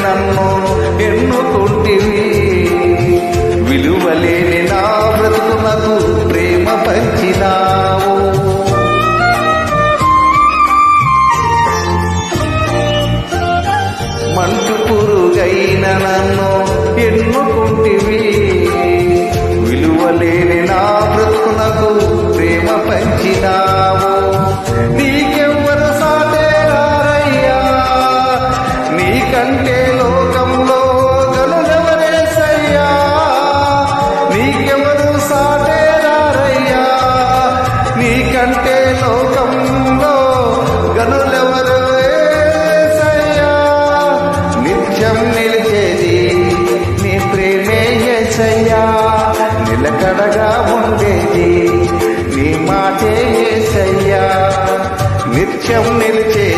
నన్ను ఎన్నుకుంటివి, విలువలేని నా బ్రతుకునకు ప్రేమ పంచినావు. మంచు పురుగైన నన్ను ఎన్నుకుంటివి, విలువలేని నా బ్రతుకునకు ప్రేమ పంచినావు. నీకెవ్వరు సాటేరారయ్యా, నీకంటే లోకంలో గనులెవరేసయ్యా, నీకెవరు సాటేరారయ్యా, నీకంటే లోకంలో గనులెవరేసయ్యా. నిత్యం నిలిచేది నీ ప్రేమే యేసయ్యా, నిలకడగా ఉండేది నీ మాటే యేసయ్యా. నిత్యం